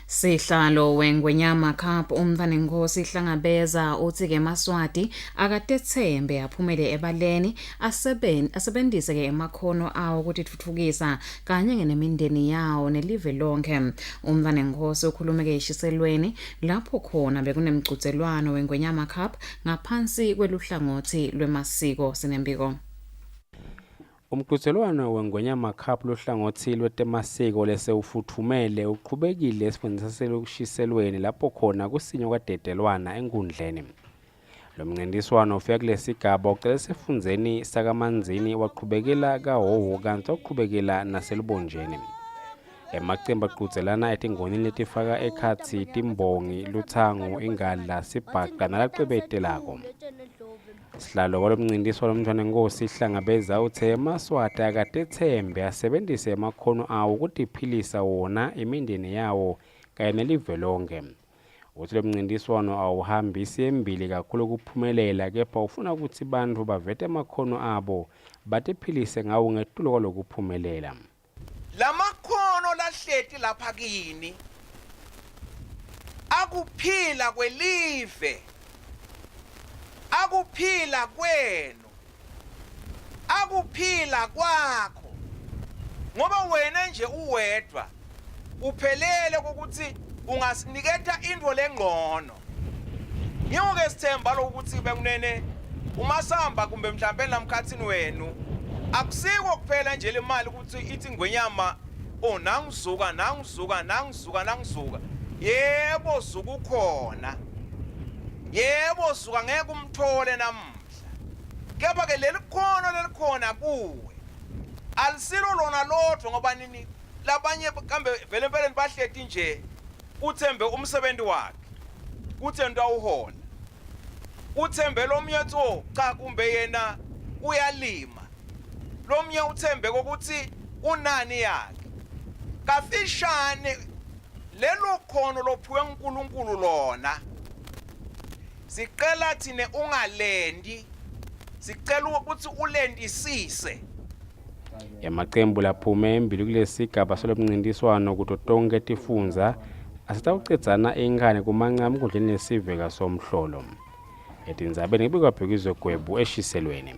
Sihlalo weNgwenyama Cup uMntwanenkosi Hlangabeza uthi-ke Maswati akatethembe aphumele ebaleni asebenzise-ke emakhono awo ukuthi thuthukisa kanye nemindeni yawo nelive lonke. uMntwanenkosi ukhulume-ke eshiselweni lapho khona bekunemigcuzelwano weNgwenyama Cup ngaphansi kweluhlangothi lwemasiko. Sinembiko. Umqhudelwano weNgwenyama Cup lohlangothi lwetemasiko lesewufuthumele uqhubekile esifundeni sasekushiselweni lapho khona kusinywa kwadedelwana enkundleni. Lo mncintiswano ufika kulesigaba ucela esifundzeni sakaManzini waqhubekela kaHhohho kanti waqhubekela naselubonjeni. Emacembu aqhudelana etingonini letifaka ekhatsi Timbongi, Luthango, Ingadla, Sibhaca nalaqebetelako. Sihlalo kwalomncintiswano uMntwanenkosi Hlangabeza uthe Maswati akatethembe asebenzise emakhono awo ukuthi iphilisa wona imindeni yawo kanye nelive lonke. Uthi lo mncintiswano awuhambisi embili kakhulu ukuphumelela kepha ufuna ukuthi bantfu bavete emakhono abo batiphilise ngawo ngetulo kwalokuphumelela. Lamakhono lahleti lapha kini akuphila kwelive, akuphila kwenu, akuphila kwakho, ngoba wena nje uwedwa uphelele ukuthi ungasiniketa into lengqono. Ngiyeke sithemba lokuthi bekunene umasamba kumbe mhlambe namkhathini wenu akusiko kuphela nje le mali ukuthi ithi Ngwenyama nangizuka yebo zuka ukhona, yebo zuka ngeke umthole namuhla, kepha ke lelikhona kuwe alisilo lona lodwa ngoba nini labanye kambe vele empeleni bahleti nje uthembe umsebenzi wakhe, uthembe awuhola, uthembe lomnyetho cha kumbe yena uyalima, lomnye uthembe ukuthi unani yakhe. Kafishane lelo khono lophiwe uNkulunkulu lona sicela thine ungalendi, sicela ukuthi ulendisise. Emacembu laphume embili kulesigaba solomncintiswano kuto tonke tifundza asitawucedzana ingane kumancane kudleni nesiveka somhlolo. Etindzabeni kubikwa Bhekizwe Gwebo eshiselweni.